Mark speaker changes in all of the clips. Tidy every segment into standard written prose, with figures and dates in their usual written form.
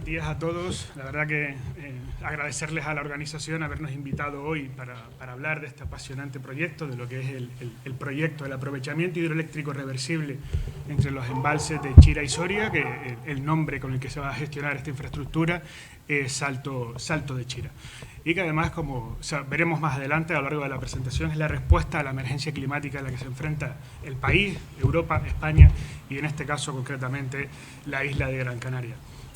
Speaker 1: días a todos. La verdad que agradecerles a la organización habernos invitado hoy para hablar de este apasionante proyecto, de lo que es el proyecto del aprovechamiento hidroeléctrico reversible entre los embalses de Chira y Soria, que el nombre con el que se va a gestionar esta infraestructura es Salto de Chira. Y que además, como veremos más adelante a lo largo de la presentación, es la respuesta a la emergencia climática a la que se enfrenta el país, Europa, España y en este caso concretamente la isla de Gran Canaria.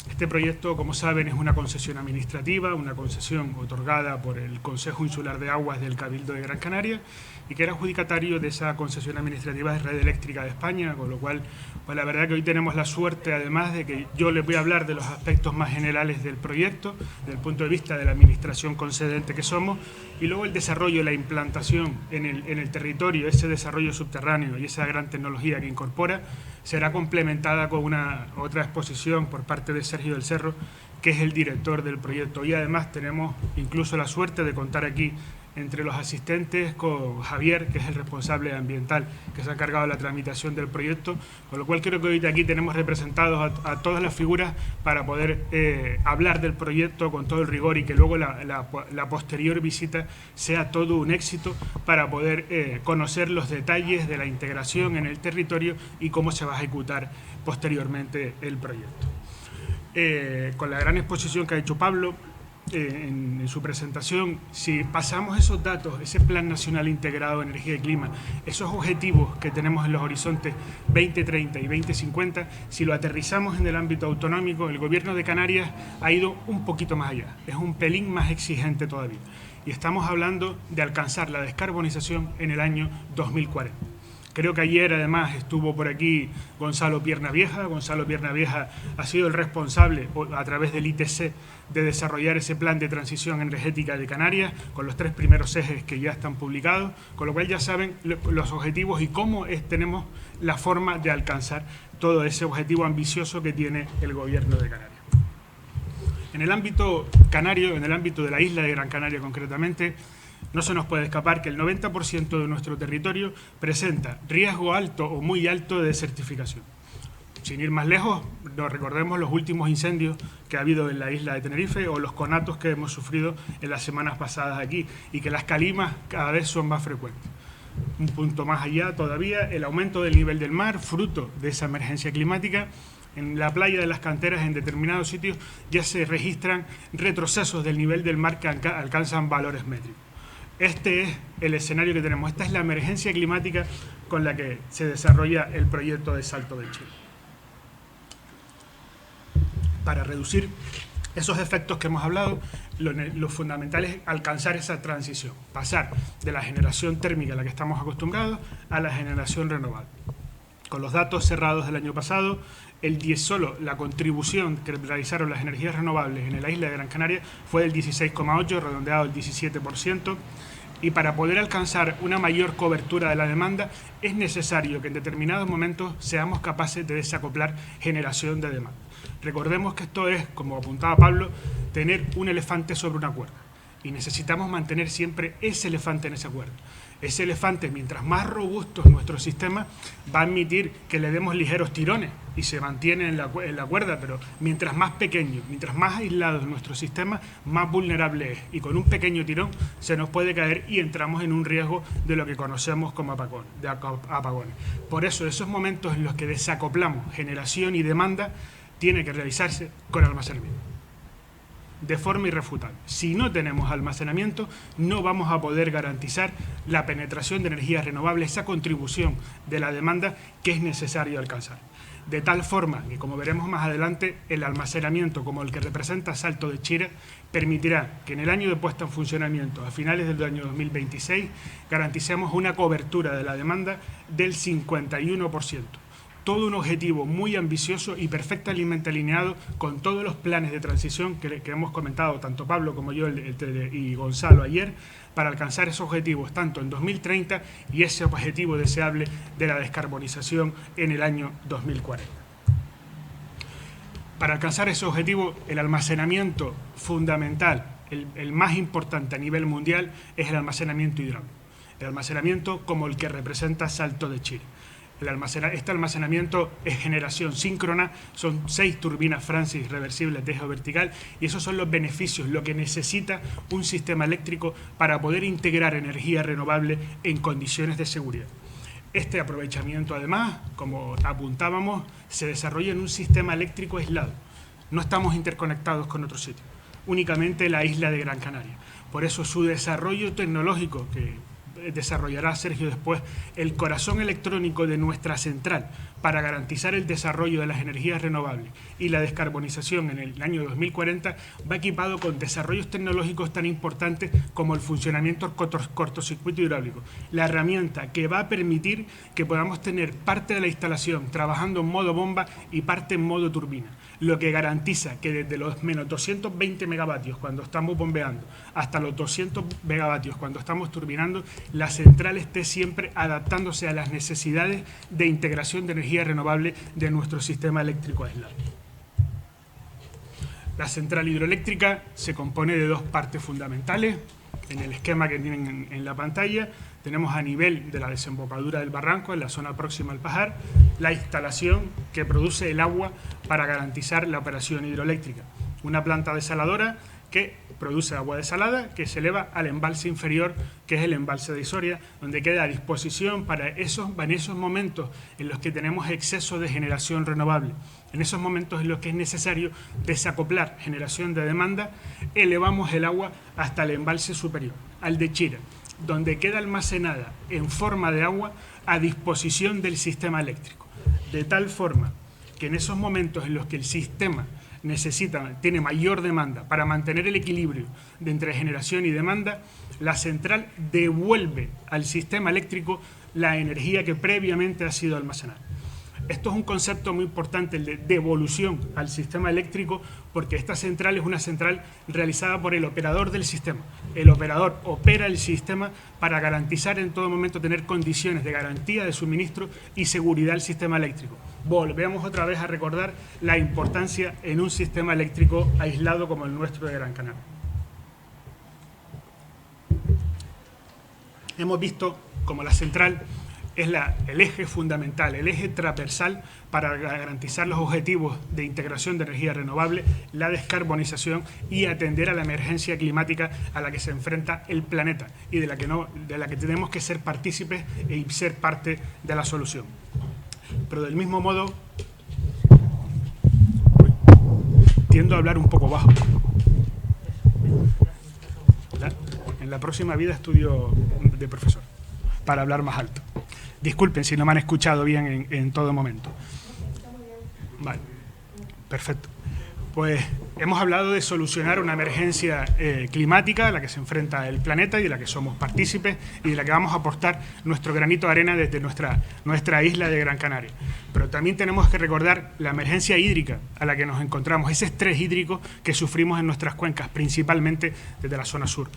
Speaker 1: Este proyecto, como saben, es una concesión administrativa, una concesión otorgada por el Consejo Insular de Aguas del Cabildo de Gran Canaria y que era adjudicatario de esa concesión administrativa de Red Eléctrica de España, con lo cual, pues la verdad que hoy tenemos la suerte, además de que yo les voy a hablar de los aspectos más generales del proyecto, desde el punto de vista de la administración concedente que somos, y luego el desarrollo y la implantación en el territorio, ese desarrollo subterráneo y esa gran tecnología que incorpora, será complementada con otra exposición por parte de Sergio del Cerro, que es el director del proyecto. Y además tenemos incluso la suerte de contar aquí entre los asistentes con Javier, que es el responsable ambiental, que se ha encargado de la tramitación del proyecto, con lo cual creo que hoy de aquí tenemos representados a todas las figuras para poder hablar del proyecto con todo el rigor y que luego la posterior visita sea todo un éxito para poder conocer los detalles de la integración en el territorio y cómo se va a ejecutar posteriormente el proyecto. Con la gran exposición que ha hecho Pablo, en su presentación, si pasamos esos datos, ese Plan Nacional Integrado de Energía y Clima, esos objetivos que tenemos en los horizontes 2030 y 2050, si lo aterrizamos en el ámbito autonómico, el Gobierno de Canarias ha ido un poquito más allá, es un pelín más exigente todavía. Y estamos hablando de alcanzar la descarbonización en el año 2040. Creo que ayer además estuvo por aquí Gonzalo Piernavieja. Gonzalo Piernavieja ha sido el responsable a través del ITC de desarrollar ese plan de transición energética de Canarias con los 3 primeros ejes que ya están publicados, con lo cual ya saben los objetivos y cómo tenemos la forma de alcanzar todo ese objetivo ambicioso que tiene el Gobierno de Canarias. En el ámbito canario, en el ámbito de la isla de Gran Canaria concretamente, no se nos puede escapar que el 90% de nuestro territorio presenta riesgo alto o muy alto de desertificación. Sin ir más lejos, nos recordemos los últimos incendios que ha habido en la isla de Tenerife o los conatos que hemos sufrido en las semanas pasadas aquí y que las calimas cada vez son más frecuentes. Un punto más allá todavía, el aumento del nivel del mar, fruto de esa emergencia climática. En la playa de las Canteras, en determinados sitios, ya se registran retrocesos del nivel del mar que alcanzan valores métricos. Este es el escenario que tenemos, esta es la emergencia climática con la que se desarrolla el proyecto de Salto de Chira. Para reducir esos efectos que hemos hablado, lo fundamental es alcanzar esa transición, pasar de la generación térmica a la que estamos acostumbrados a la generación renovable. Con los datos cerrados del año pasado, solo la contribución que realizaron las energías renovables en la isla de Gran Canaria fue del 16,8%, redondeado el 17%, y para poder alcanzar una mayor cobertura de la demanda es necesario que en determinados momentos seamos capaces de desacoplar generación de demanda. Recordemos que esto es, como apuntaba Pablo, tener un elefante sobre una cuerda y necesitamos mantener siempre ese elefante en esa cuerda. Ese elefante, mientras más robusto es nuestro sistema, va a admitir que le demos ligeros tirones y se mantiene en la cuerda, pero mientras más pequeño, mientras más aislado es nuestro sistema, más vulnerable es. Y con un pequeño tirón se nos puede caer y entramos en un riesgo de lo que conocemos como apagones. Por eso, esos momentos en los que desacoplamos generación y demanda, tiene que realizarse con almacenamiento, de forma irrefutable. Si no tenemos almacenamiento, no vamos a poder garantizar la penetración de energías renovables, esa contribución de la demanda que es necesario alcanzar. De tal forma que, como veremos más adelante, el almacenamiento, como el que representa Salto de Chira, permitirá que en el año de puesta en funcionamiento, a finales del año 2026, garanticemos una cobertura de la demanda del 51%. Todo un objetivo muy ambicioso y perfectamente alineado con todos los planes de transición que hemos comentado tanto Pablo como yo y Gonzalo ayer, para alcanzar esos objetivos tanto en 2030 y ese objetivo deseable de la descarbonización en el año 2040. Para alcanzar ese objetivo, el almacenamiento fundamental, el más importante a nivel mundial, es el almacenamiento hidráulico. El almacenamiento como el que representa Salto de Chira. Este almacenamiento es generación síncrona, son 6 turbinas Francis reversibles de eje vertical, y esos son los beneficios, lo que necesita un sistema eléctrico para poder integrar energía renovable en condiciones de seguridad. Este aprovechamiento, además, como apuntábamos, se desarrolla en un sistema eléctrico aislado. No estamos interconectados con otro sitio, únicamente la isla de Gran Canaria. Por eso su desarrollo tecnológico, que desarrollará Sergio después, el corazón electrónico de nuestra central para garantizar el desarrollo de las energías renovables y la descarbonización en el año 2040, va equipado con desarrollos tecnológicos tan importantes como el funcionamiento cortocircuito hidráulico, la herramienta que va a permitir que podamos tener parte de la instalación trabajando en modo bomba y parte en modo turbina, lo que garantiza que desde los menos 220 megavatios cuando estamos bombeando hasta los 200 megavatios cuando estamos turbinando, la central esté siempre adaptándose a las necesidades de integración de energía renovable de nuestro sistema eléctrico aislado. La central hidroeléctrica se compone de 2 partes fundamentales. En el esquema que tienen en la pantalla tenemos a nivel de la desembocadura del barranco, en la zona próxima al pajar, la instalación que produce el agua para garantizar la operación hidroeléctrica. Una planta desaladora que produce agua desalada que se eleva al embalse inferior, que es el embalse de Isoria, donde queda a disposición para en esos momentos en los que tenemos exceso de generación renovable, en esos momentos en los que es necesario desacoplar generación de demanda, elevamos el agua hasta el embalse superior, al de Chira, donde queda almacenada en forma de agua a disposición del sistema eléctrico, de tal forma que en esos momentos en los que el sistema tiene mayor demanda para mantener el equilibrio de entre generación y demanda, la central devuelve al sistema eléctrico la energía que previamente ha sido almacenada. Esto es un concepto muy importante, el de devolución al sistema eléctrico, porque esta central es una central realizada por el operador del sistema. El operador opera el sistema para garantizar en todo momento tener condiciones de garantía de suministro y seguridad al sistema eléctrico. Volvemos otra vez a recordar la importancia en un sistema eléctrico aislado como el nuestro de Gran Canaria. Hemos visto como la central es el eje fundamental, el eje transversal para garantizar los objetivos de integración de energía renovable, la descarbonización y atender a la emergencia climática a la que se enfrenta el planeta y de la que tenemos que ser partícipes y ser parte de la solución. Pero del mismo modo, tiendo a hablar un poco bajo. En la próxima vida estudio de profesor, para hablar más alto. Disculpen si no me han escuchado bien en todo momento. Vale, perfecto. Pues hemos hablado de solucionar una emergencia climática a la que se enfrenta el planeta y de la que somos partícipes y de la que vamos a aportar nuestro granito de arena desde nuestra isla de Gran Canaria. Pero también tenemos que recordar la emergencia hídrica a la que nos encontramos, ese estrés hídrico que sufrimos en nuestras cuencas, principalmente desde la zona sur.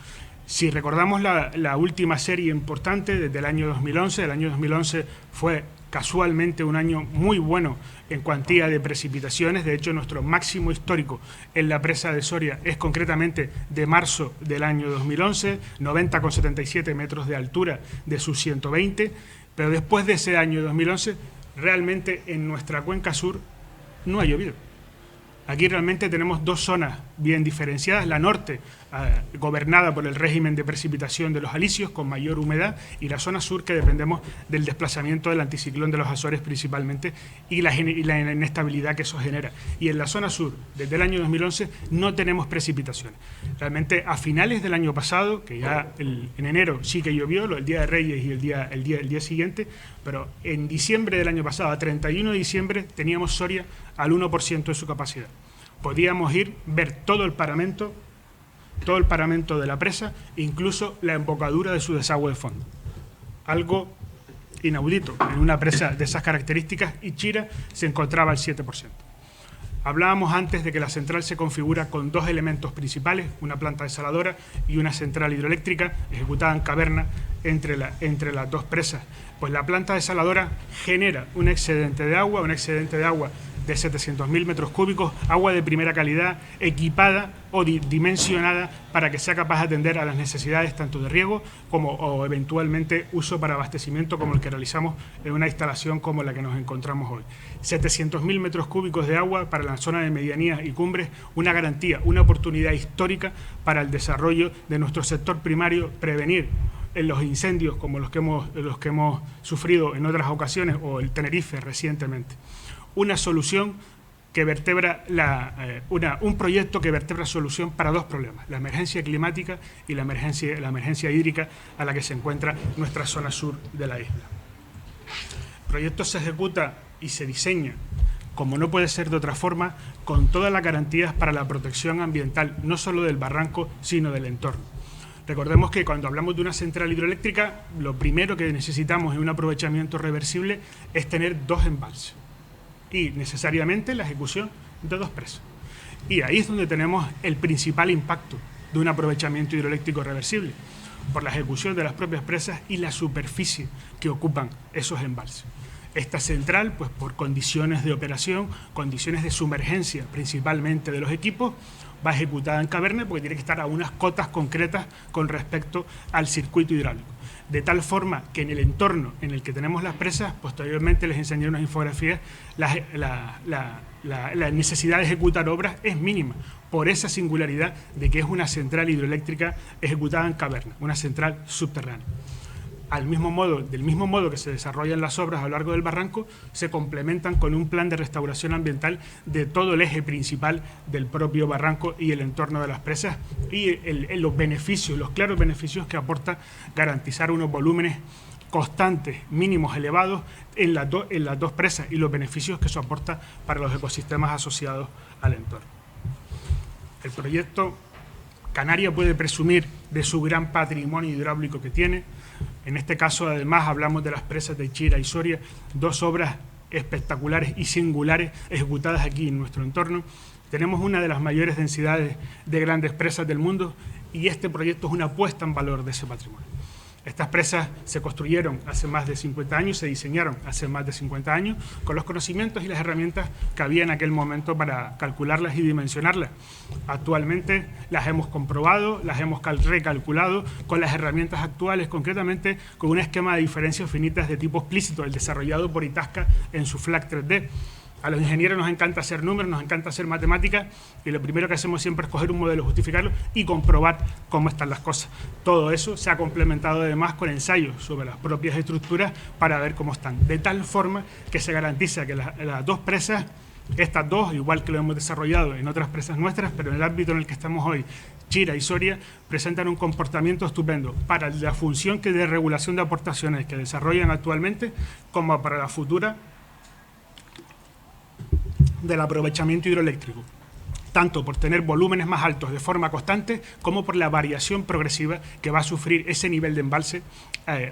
Speaker 1: Si recordamos la última serie importante desde el año 2011, el año 2011 fue casualmente un año muy bueno en cuantía de precipitaciones. De hecho, nuestro máximo histórico en la presa de Soria es concretamente de marzo del año 2011, 90,77 metros de altura de sus 120, pero después de ese año 2011, realmente en nuestra cuenca sur no ha llovido. Aquí realmente tenemos 2 zonas bien diferenciadas, la norte gobernada por el régimen de precipitación de los alisios con mayor humedad y la zona sur que dependemos del desplazamiento del anticiclón de los Azores principalmente y la inestabilidad que eso genera. Y en la zona sur, desde el año 2011, no tenemos precipitaciones. Realmente a finales del año pasado, que ya en enero sí que llovió, el Día de Reyes y el día siguiente, pero en diciembre del año pasado, a 31 de diciembre, teníamos Soria al 1% de su capacidad. Podíamos ver todo el paramento de la presa, incluso la embocadura de su desagüe de fondo. Algo inaudito en una presa de esas características, y Chira se encontraba al 7%. Hablábamos antes de que la central se configura con 2 elementos principales, una planta desaladora y una central hidroeléctrica ejecutada en caverna entre las 2 presas. Pues la planta desaladora genera un excedente de agua de 700.000 metros cúbicos, agua de primera calidad, equipada o dimensionada para que sea capaz de atender a las necesidades tanto de riego como o eventualmente uso para abastecimiento, como el que realizamos en una instalación como la que nos encontramos hoy. 700.000 metros cúbicos de agua para la zona de medianías y cumbres, una garantía, una oportunidad histórica para el desarrollo de nuestro sector primario, prevenir en los incendios como los que hemos sufrido en otras ocasiones, o el Tenerife recientemente. Una solución que vertebra un proyecto que vertebra solución para dos problemas: la emergencia climática y la emergencia hídrica a la que se encuentra nuestra zona sur de la isla. El proyecto se ejecuta y se diseña, como no puede ser de otra forma, con todas las garantías para la protección ambiental, no solo del barranco, sino del entorno. Recordemos que cuando hablamos de una central hidroeléctrica, lo primero que necesitamos en un aprovechamiento reversible es tener dos embalses y necesariamente la ejecución de dos presas. Y ahí es donde tenemos el principal impacto de un aprovechamiento hidroeléctrico reversible, por la ejecución de las propias presas y la superficie que ocupan esos embalses. Esta central, pues por condiciones de operación, condiciones de sumergencia principalmente de los equipos, va ejecutada en caverna porque tiene que estar a unas cotas concretas con respecto al circuito hidráulico. De tal forma que en el entorno en el que tenemos las presas, posteriormente les enseñé unas infografías, la necesidad de ejecutar obras es mínima, por esa singularidad de que es una central hidroeléctrica ejecutada en caverna, una central subterránea. Del mismo modo que se desarrollan las obras a lo largo del barranco, se complementan con un plan de restauración ambiental de todo el eje principal del propio barranco y el entorno de las presas, y los claros beneficios que aporta garantizar unos volúmenes constantes, mínimos, elevados en las dos presas, y los beneficios que eso aporta para los ecosistemas asociados al entorno. El proyecto Canarias puede presumir de su gran patrimonio hidráulico que tiene. En este caso, además, hablamos de las presas de Chira y Soria, dos obras espectaculares y singulares ejecutadas aquí en nuestro entorno. Tenemos una de las mayores densidades de grandes presas del mundo y este proyecto es una puesta en valor de ese patrimonio. Estas presas se construyeron hace más de 50 años, se diseñaron hace más de 50 años, con los conocimientos y las herramientas que había en aquel momento para calcularlas y dimensionarlas. Actualmente las hemos comprobado, las hemos recalculado con las herramientas actuales, concretamente con un esquema de diferencias finitas de tipo explícito, el desarrollado por Itasca en su FLAC 3D. A los ingenieros nos encanta hacer números, nos encanta hacer matemáticas, y lo primero que hacemos siempre es coger un modelo, justificarlo y comprobar cómo están las cosas. Todo eso se ha complementado además con ensayos sobre las propias estructuras para ver cómo están, de tal forma que se garantiza que las dos presas, estas dos, igual que lo hemos desarrollado en otras presas nuestras, pero en el ámbito en el que estamos hoy, Chira y Soria, presentan un comportamiento estupendo para la función de regulación de aportaciones que desarrollan actualmente, como para la futura del aprovechamiento hidroeléctrico, tanto por tener volúmenes más altos de forma constante como por la variación progresiva que va a sufrir ese nivel de embalse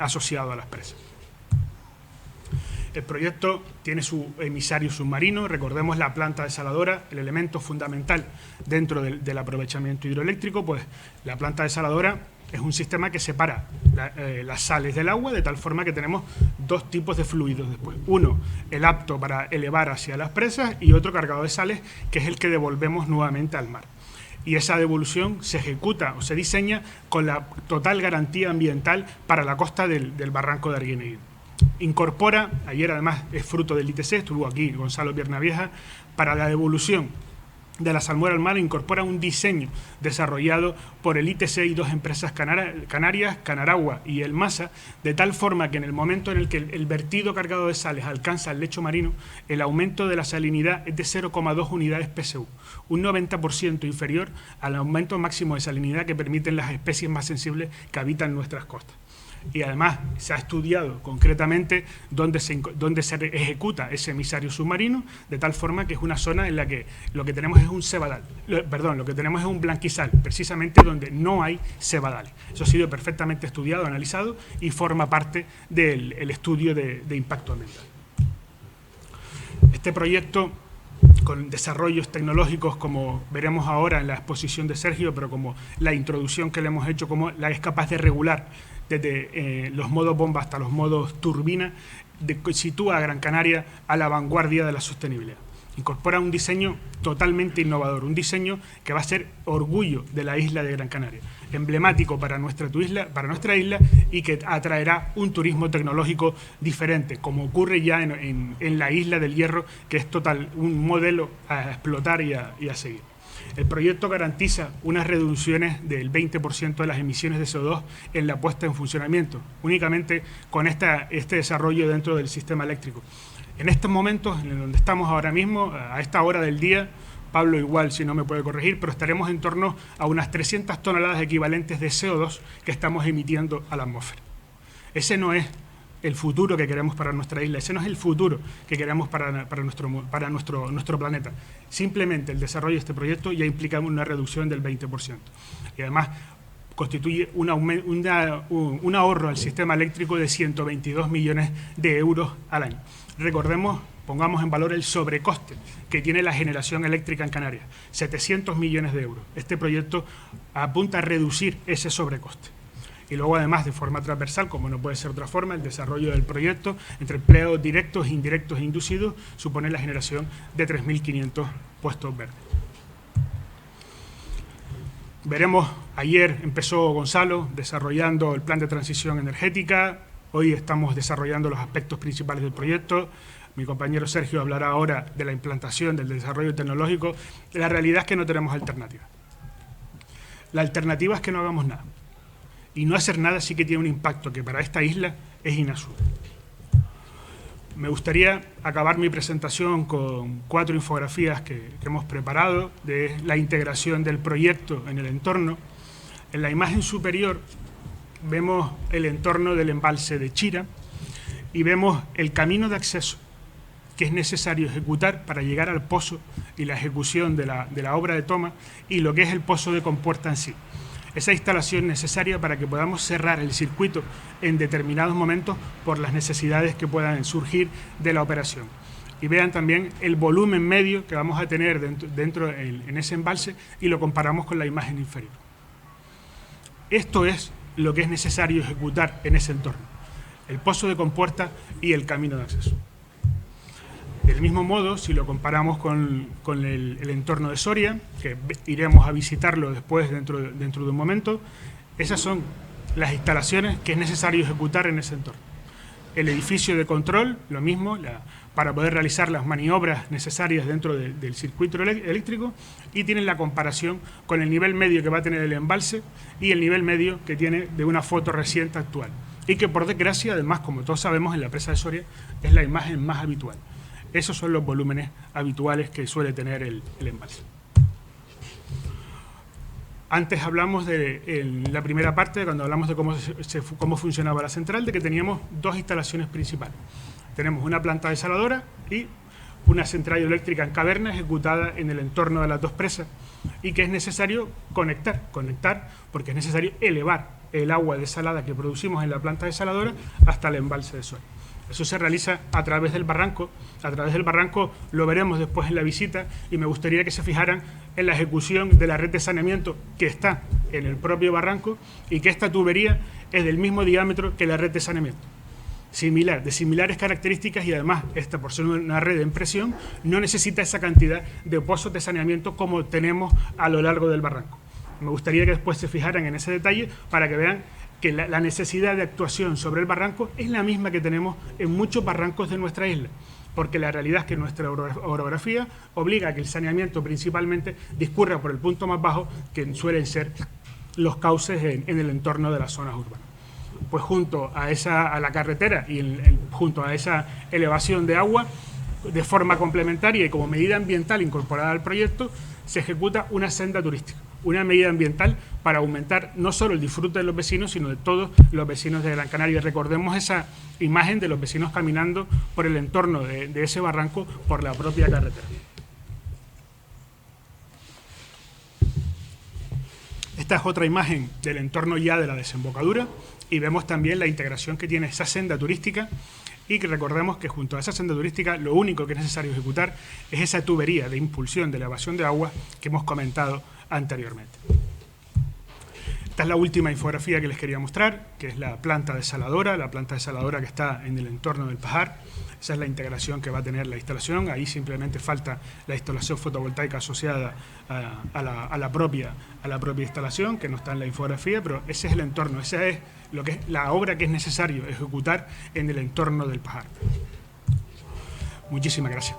Speaker 1: asociado a las presas. El proyecto tiene su emisario submarino, recordemos la planta desaladora, el elemento fundamental dentro del aprovechamiento hidroeléctrico, pues la planta desaladora es un sistema que separa las sales del agua, de tal forma que tenemos dos tipos de fluidos después. Uno, el apto para elevar hacia las presas, y otro cargado de sales, que es el que devolvemos nuevamente al mar. Y esa devolución se ejecuta o se diseña con la total garantía ambiental para la costa del barranco de Arguineguín. Incorpora, ayer además es fruto del ITC, estuvo aquí Gonzalo Piernavieja, para la devolución de la salmuera al mar, incorpora un diseño desarrollado por el ITC y dos empresas canarias, Canaragua y El Masa, de tal forma que en el momento en el que el vertido cargado de sales alcanza el lecho marino, el aumento de la salinidad es de 0,2 unidades PSU, un 90% inferior al aumento máximo de salinidad que permiten las especies más sensibles que habitan nuestras costas. Y además se ha estudiado concretamente dónde se ejecuta ese emisario submarino, de tal forma que es una zona en la que lo que tenemos es lo que tenemos es un blanquizal, precisamente donde no hay cebadales. Eso ha sido perfectamente estudiado, analizado y forma parte del estudio de impacto ambiental. Este proyecto, con desarrollos tecnológicos como veremos ahora en la exposición de Sergio, pero como la introducción que le hemos hecho, como la es capaz de regular desde los modos bomba hasta los modos turbina, sitúa a Gran Canaria a la vanguardia de la sostenibilidad. Incorpora un diseño totalmente innovador, un diseño que va a ser orgullo de la isla de Gran Canaria, emblemático para nuestra isla y que atraerá un turismo tecnológico diferente, como ocurre ya en la isla del Hierro, que es un modelo a explotar y a seguir. El proyecto garantiza unas reducciones del 20% de las emisiones de CO2 en la puesta en funcionamiento, únicamente con este desarrollo dentro del sistema eléctrico. En estos momentos, en donde estamos ahora mismo, a esta hora del día, Pablo igual si no me puede corregir, pero estaremos en torno a unas 300 toneladas equivalentes de CO2 que estamos emitiendo a la atmósfera. Ese no es el futuro que queremos para nuestra isla, ese no es el futuro que queremos para nuestro planeta. Simplemente el desarrollo de este proyecto ya implica una reducción del 20%. Y además constituye un ahorro al sistema eléctrico de 122 millones de euros al año. Recordemos, pongamos en valor el sobrecoste que tiene la generación eléctrica en Canarias, 700 millones de euros. Este proyecto apunta a reducir ese sobrecoste. Y luego, además, de forma transversal, como no puede ser de otra forma, el desarrollo del proyecto entre empleos directos, indirectos e inducidos supone la generación de 3.500 puestos verdes. Veremos, ayer empezó Gonzalo desarrollando el plan de transición energética, hoy estamos desarrollando los aspectos principales del proyecto, mi compañero Sergio hablará ahora de la implantación, del desarrollo tecnológico. La realidad es que no tenemos alternativa. La alternativa es que no hagamos nada. Y no hacer nada sí que tiene un impacto que para esta isla es inasumible. Me gustaría acabar mi presentación con 4 infografías que hemos preparado de la integración del proyecto en el entorno. En la imagen superior vemos el entorno del embalse de Chira y vemos el camino de acceso que es necesario ejecutar para llegar al pozo y la ejecución de la obra de toma y lo que es el pozo de compuerta en sí. Esa instalación necesaria para que podamos cerrar el circuito en determinados momentos por las necesidades que puedan surgir de la operación. Y vean también el volumen medio que vamos a tener dentro en ese embalse y lo comparamos con la imagen inferior. Esto es lo que es necesario ejecutar en ese entorno, el pozo de compuerta y el camino de acceso. Del mismo modo, si lo comparamos con el entorno de Soria, que iremos a visitarlo después dentro de un momento, esas son las instalaciones que es necesario ejecutar en ese entorno. El edificio de control, lo mismo, para poder realizar las maniobras necesarias dentro del circuito eléctrico, y tienen la comparación con el nivel medio que va a tener el embalse y el nivel medio que tiene de una foto reciente actual. Y que, por desgracia, además, como todos sabemos, en la presa de Soria es la imagen más habitual. Esos son los volúmenes habituales que suele tener el embalse. Antes hablamos en la primera parte, cuando hablamos de cómo funcionaba la central, de que teníamos 2 instalaciones principales. Tenemos una planta desaladora y una central hidroeléctrica en caverna ejecutada en el entorno de las 2 presas y que es necesario conectar porque es necesario elevar el agua desalada que producimos en la planta desaladora hasta el embalse de Soria. Eso se realiza a través del barranco. A través del barranco lo veremos después en la visita y me gustaría que se fijaran en la ejecución de la red de saneamiento que está en el propio barranco y que esta tubería es del mismo diámetro que la red de saneamiento. De similares características y además esta, por ser una red en presión, no necesita esa cantidad de pozos de saneamiento como tenemos a lo largo del barranco. Me gustaría que después se fijaran en ese detalle para que vean que la necesidad de actuación sobre el barranco es la misma que tenemos en muchos barrancos de nuestra isla, porque la realidad es que nuestra orografía obliga a que el saneamiento principalmente discurra por el punto más bajo, que suelen ser los cauces en el entorno de las zonas urbanas. Pues junto a la carretera y junto a esa elevación de agua, de forma complementaria y como medida ambiental incorporada al proyecto, se ejecuta una senda turística. Una medida ambiental para aumentar no solo el disfrute de los vecinos, sino de todos los vecinos de Gran Canaria. Recordemos esa imagen de los vecinos caminando por el entorno de ese barranco por la propia carretera. Esta es otra imagen del entorno ya de la desembocadura y vemos también la integración que tiene esa senda turística y que recordemos que junto a esa senda turística lo único que es necesario ejecutar es esa tubería de impulsión de elevación de agua que hemos comentado anteriormente. Esta es la última infografía que les quería mostrar, que es la planta desaladora que está en el entorno del pajar. Esa es la integración que va a tener la instalación. Ahí simplemente falta la instalación fotovoltaica asociada a la propia instalación, que no está en la infografía, pero ese es el entorno, esa es la obra que es necesario ejecutar en el entorno del pajar. Muchísimas gracias.